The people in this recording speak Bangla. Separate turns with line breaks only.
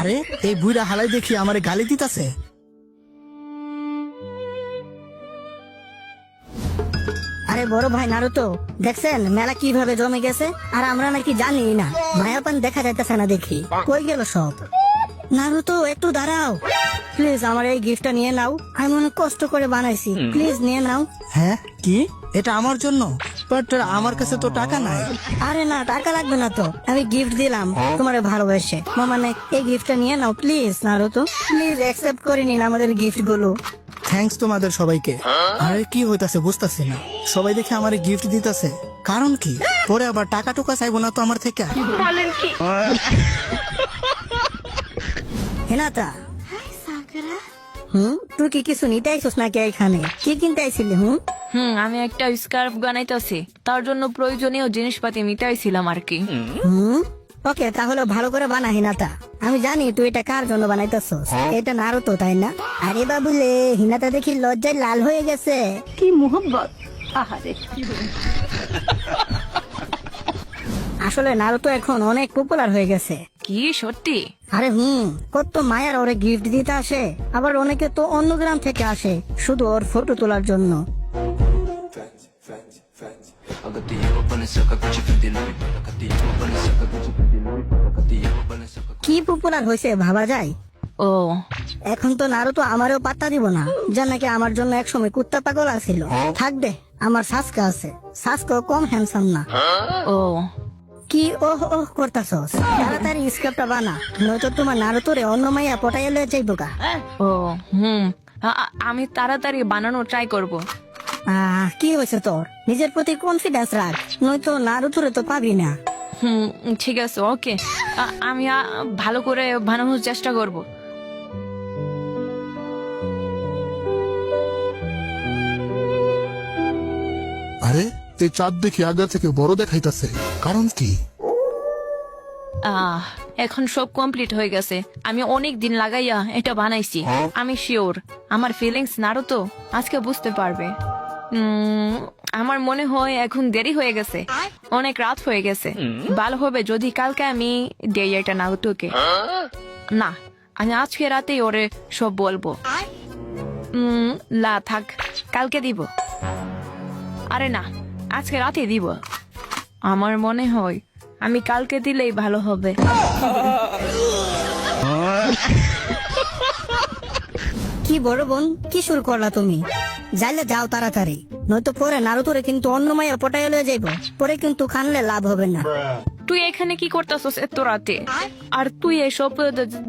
আরে এই বুইড়া হালাই দেখি আমারে গালি দিতাছে।
আরে বড় ভাই নারুতো, দেখছেন মেলা কিভাবে জমে গেছে, আর আমরা নাকি জানি না। মায়াপান দেখা যাইতেছে না, দেখি কই গেল সব। নারুতো একটু দাঁড়াও প্লিজ, আমার এই গিফটটা নিয়ে নাও, আমি অনেক কষ্ট করে বানাইছি, প্লিজ নিয়ে নাও।
হ্যাঁ কি এটা আমার জন্য? বাট আমার কাছে তো টাকা নাই।
আরে না, টাকা লাগবে না তো, আমি গিফট দিলাম তোমার ভালোবেসে। মানে এই গিফটটা নিয়ে নাও প্লিজ নারুতো, প্লিজ অ্যাকসেপ্ট করে নিন আমাদের গিফট গুলো।
থ্যাঙ্কস তোমাদের সবাইকে। আরে কি হইতাছে বুঝতাছি না, সবাই দেখে আমারে গিফট দিতাছে, কারণ কি? পরে আবার টাকা টুকা চাইবো না তো আমার থেকে?
হেনাতা, তুই কি কিছু নিতে আইসস নাকি? এখানে কি কিনতে আইছিলি?
আমি একটা স্কার্ফ বানাইতেছি, তার জন্য প্রয়োজনীয় জিনিসপাতি মিটাইছিলাম আর কি।
ওকে, তাহলে ভালো করে বানা হিনাতা। আমি জানি তুই এটা কার জন্য বানাইতেছস, এটা নারুতো তাই না? আরে বাবুলে, হিনাতা দেখি লজ্জায় লাল হয়ে গেছে। কি মোহব্বত! আহারে, আসলে নারুতো এখন অনেক পপুলার হয়ে গেছে।
কি সত্যি?
আরে কত মায়ার ওরে গিফট দিতে আসে, আবার অনেকে তো অন্য গ্রাম থেকে আসে শুধু ওর ফটো তোলার জন্য। কি পপুলার হয়েছে ভাবা যায়?
ও
এখন তো নারুতো আমারও পাত্তা দিব না, যা নাকি আমার জন্য একসময় কুত্তা পাগল আছিল। থাকবে, আমার সাসকা আছে, সাসকা কম হ্যান্ডসাম না।
ও
কি ওহ ওহ করতাছস? তাড়াতাড়ি স্ক্রিপ্টটা বানা, নয়তো তোমার নারুতোরে অন্য মাইয়া পটাইয়া লয়ে যাইবো গা।
ও আমি তাড়াতাড়ি বানানোর ট্রাই করব।
কি হয়েছে তোর? নিজের প্রতি কনফিডেন্স রাখ, নয়তো নারুতোরে তো পাবি না।
ঠিক আছে, ওকে, আমি ভালো করে বানানোর চেষ্টা করব।
আরে এই চাঁদ দেখি আগা থেকে বড় দেখাইতাছে, কারণ কি?
এখন সব কমপ্লিট হয়ে গেছে, আমি অনেক দিন লাগাইয়া এটা বানাইছি। আমি শিওর আমার ফিলিংস নারুতো আজকে বুঝতে পারবে। আমার মনে হয় এখন দেরি হয়ে গেছে, অনেক রাত হয়ে গেছে। ভালো হবে যদি কালকে আমি দেই এটা নারুতোকে। না, আমি আজকে রাতেই ওরে সব বলবো। থাক, কালকে দিব। আরে না, আজকে রাতে দিব। আমার মনে হয় আমি কালকে দিলেই ভালো হবে।
কি বড় বোন, কি শুরু করলা তুমি? যাইলে যাও তাড়াতাড়ি, নয়তো পরে নারুতোরে কিন্তু অন্য মাইয়া পটাইয়া লয়ে যাইবো, পরে কিন্তু খানলে লাভ হবে না।
তুই এখানে কি করতেছস এত রাতে? আর তুই এসব